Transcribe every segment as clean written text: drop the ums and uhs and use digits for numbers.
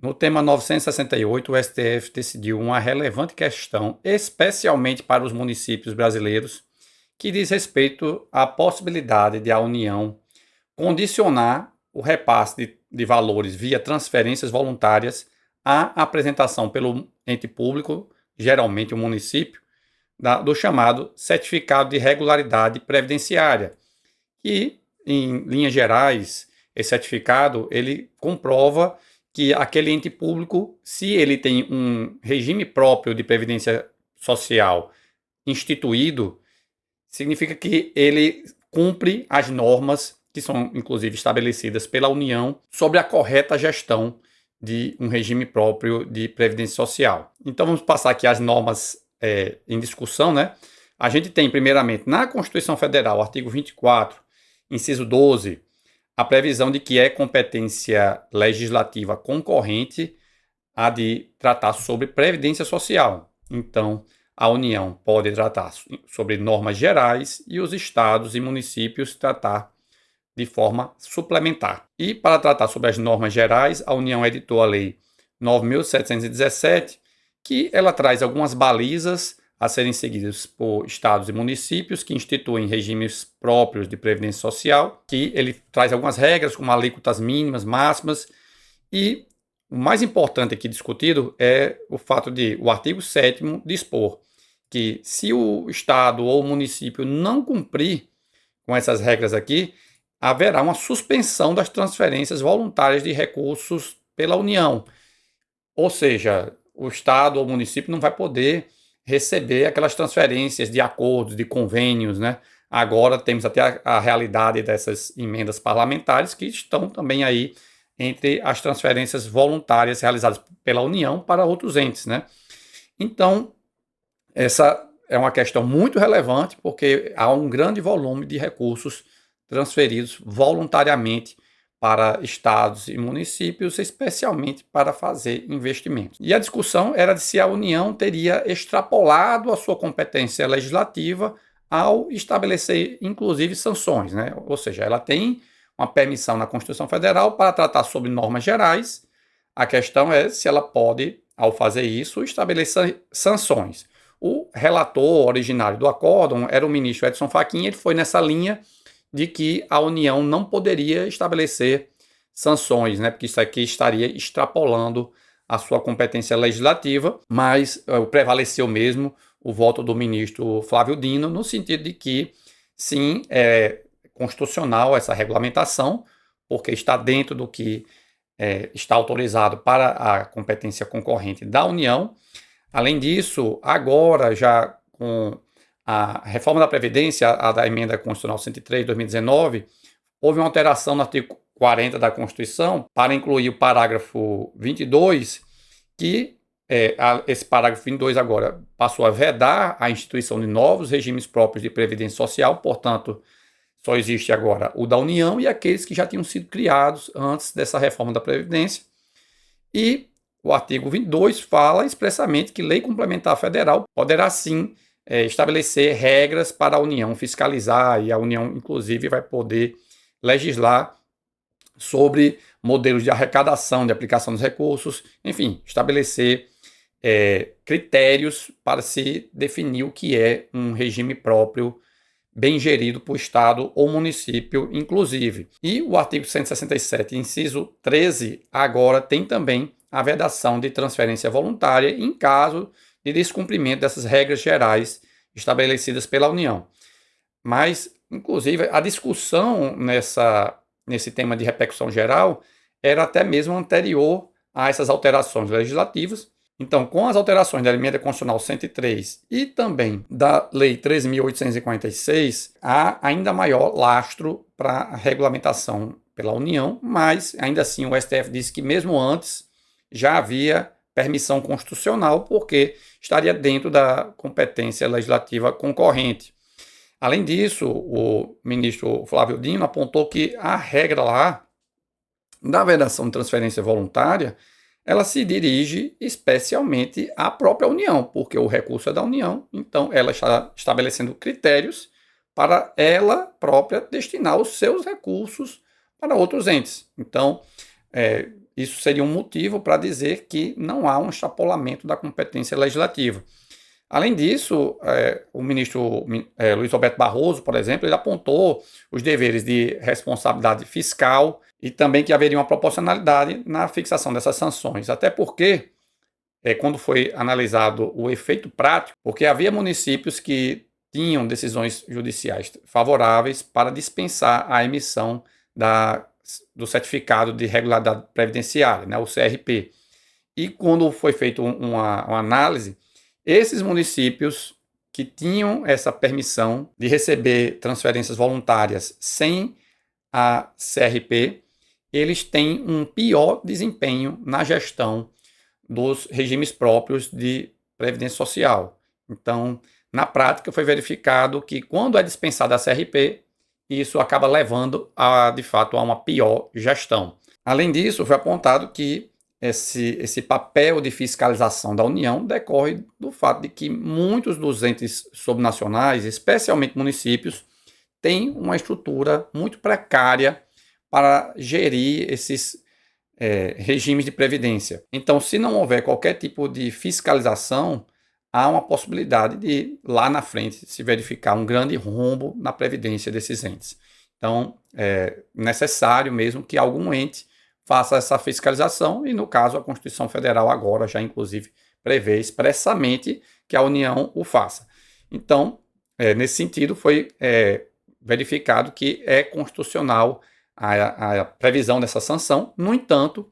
No tema 968, o STF decidiu uma relevante questão, especialmente para os municípios brasileiros, que diz respeito à possibilidade de a União condicionar o repasse de valores via transferências voluntárias à apresentação pelo ente público, geralmente o município, do chamado Certificado de Regularidade Previdenciária, que, em linhas gerais, esse certificado ele comprova que aquele ente público, se ele tem um regime próprio de previdência social instituído, significa que ele cumpre as normas que são, inclusive, estabelecidas pela União sobre a correta gestão de um regime próprio de previdência social. Então, vamos passar aqui as normas em discussão, né? A gente tem, primeiramente, na Constituição Federal, artigo 24, inciso 12, a previsão de que é competência legislativa concorrente a de tratar sobre previdência social. Então, a União pode tratar sobre normas gerais e os estados e municípios tratar de forma suplementar. E para tratar sobre as normas gerais, a União editou a Lei 9.717, que ela traz algumas balizas a serem seguidas por estados e municípios que instituem regimes próprios de previdência social, que ele traz algumas regras como alíquotas mínimas, máximas, e o mais importante aqui discutido é o fato de o artigo 7º dispor que se o estado ou o município não cumprir com essas regras aqui, haverá uma suspensão das transferências voluntárias de recursos pela União. Ou seja, o estado ou o município não vai poder receber aquelas transferências de acordos, de convênios, né? Agora temos até a realidade dessas emendas parlamentares que estão também aí entre as transferências voluntárias realizadas pela União para outros entes, né? Então, essa é uma questão muito relevante porque há um grande volume de recursos transferidos voluntariamente para estados e municípios, especialmente para fazer investimentos. E a discussão era de se a União teria extrapolado a sua competência legislativa ao estabelecer, inclusive, sanções, né? Ou seja, ela tem uma permissão na Constituição Federal para tratar sobre normas gerais. A questão é se ela pode, ao fazer isso, estabelecer sanções. O relator originário do acórdão era o ministro Edson Fachin, ele foi nessa linha de que a União não poderia estabelecer sanções, né, porque isso aqui estaria extrapolando a sua competência legislativa, mas prevaleceu mesmo o voto do ministro Flávio Dino, no sentido de que, sim, é constitucional essa regulamentação, porque está dentro do que está autorizado para a competência concorrente da União. Além disso, agora, já com a reforma da Previdência, a da emenda constitucional 103 de 2019, houve uma alteração no artigo 40 da Constituição para incluir o parágrafo 22, que esse parágrafo 22 agora passou a vedar a instituição de novos regimes próprios de previdência social, portanto, só existe agora o da União e aqueles que já tinham sido criados antes dessa reforma da Previdência. E o artigo 22 fala expressamente que lei complementar federal poderá sim estabelecer regras para a União fiscalizar, e a União, inclusive, vai poder legislar sobre modelos de arrecadação, de aplicação dos recursos, enfim, estabelecer critérios para se definir o que é um regime próprio bem gerido por Estado ou município, inclusive. E o artigo 167, inciso 13, agora tem também a vedação de transferência voluntária em caso de descumprimento dessas regras gerais estabelecidas pela União. Mas, inclusive, a discussão nesse tema de repercussão geral era até mesmo anterior a essas alterações legislativas. Então, com as alterações da Emenda Constitucional 103 e também da Lei 13.846, há ainda maior lastro para a regulamentação pela União, mas, ainda assim, o STF disse que mesmo antes já havia permissão constitucional, porque estaria dentro da competência legislativa concorrente. Além disso, o ministro Flávio Dino apontou que a regra lá da vedação de transferência voluntária, ela se dirige especialmente à própria União, porque o recurso é da União, então ela está estabelecendo critérios para ela própria destinar os seus recursos para outros entes. Então, isso seria um motivo para dizer que não há um extrapolamento da competência legislativa. Além disso, o ministro Luiz Roberto Barroso, por exemplo, ele apontou os deveres de responsabilidade fiscal e também que haveria uma proporcionalidade na fixação dessas sanções. Até porque, quando foi analisado o efeito prático, porque havia municípios que tinham decisões judiciais favoráveis para dispensar a emissão do certificado de regularidade previdenciária, né, o CRP. E quando foi feita uma análise, esses municípios que tinham essa permissão de receber transferências voluntárias sem a CRP, eles têm um pior desempenho na gestão dos regimes próprios de previdência social. Então, na prática, foi verificado que quando é dispensada a CRP, isso acaba levando, de fato, a uma pior gestão. Além disso, foi apontado que esse papel de fiscalização da União decorre do fato de que muitos dos entes subnacionais, especialmente municípios, têm uma estrutura muito precária para gerir esses regimes de previdência. Então, se não houver qualquer tipo de fiscalização, há uma possibilidade de, lá na frente, se verificar um grande rombo na previdência desses entes. Então, é necessário mesmo que algum ente faça essa fiscalização e, no caso, a Constituição Federal agora já, inclusive, prevê expressamente que a União o faça. Então, nesse sentido, foi verificado que é constitucional a previsão dessa sanção. No entanto,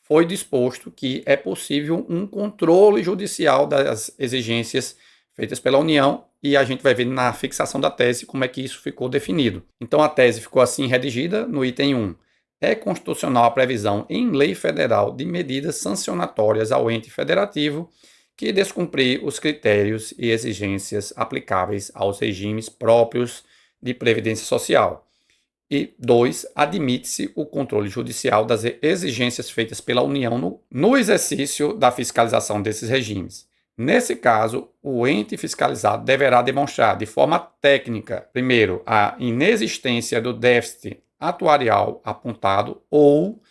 foi disposto que é possível um controle judicial das exigências feitas pela União e a gente vai ver na fixação da tese como é que isso ficou definido. Então, a tese ficou assim redigida no item 1. É constitucional a previsão em lei federal de medidas sancionatórias ao ente federativo que descumprir os critérios e exigências aplicáveis aos regimes próprios de previdência social. E 2. Admite-se o controle judicial das exigências feitas pela União no exercício da fiscalização desses regimes. Nesse caso, o ente fiscalizado deverá demonstrar de forma técnica, primeiro, a inexistência do déficit atuarial apontado ou,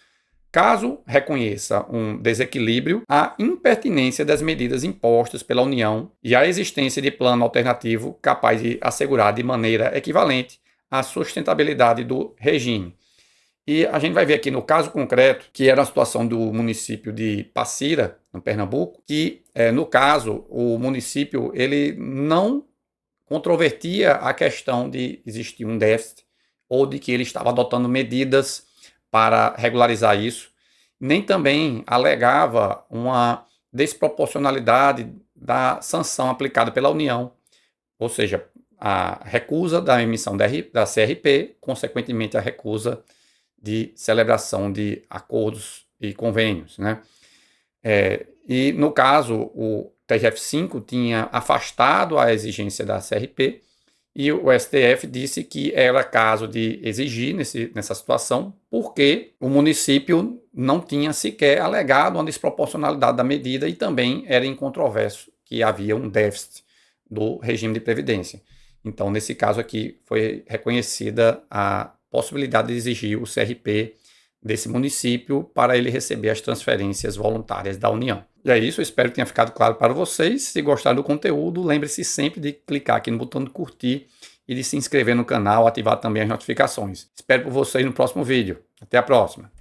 caso reconheça um desequilíbrio, a impertinência das medidas impostas pela União e a existência de plano alternativo capaz de assegurar de maneira equivalente a sustentabilidade do regime. E a gente vai ver aqui no caso concreto, que era a situação do município de Passira, no Pernambuco, que no caso o município ele não controvertia a questão de existir um déficit ou de que ele estava adotando medidas para regularizar isso, nem também alegava uma desproporcionalidade da sanção aplicada pela União, ou seja, a recusa da emissão da CRP, consequentemente a recusa de celebração de acordos e convênios, né? E no caso, o TRF5 tinha afastado a exigência da CRP e o STF disse que era caso de exigir nessa situação porque o município não tinha sequer alegado uma desproporcionalidade da medida e também era incontroverso que havia um déficit do regime de previdência. Então, nesse caso aqui, foi reconhecida a possibilidade de exigir o CRP desse município para ele receber as transferências voluntárias da União. E é isso, eu espero que tenha ficado claro para vocês. Se gostaram do conteúdo, lembre-se sempre de clicar aqui no botão de curtir e de se inscrever no canal, ativar também as notificações. Espero por vocês no próximo vídeo. Até a próxima!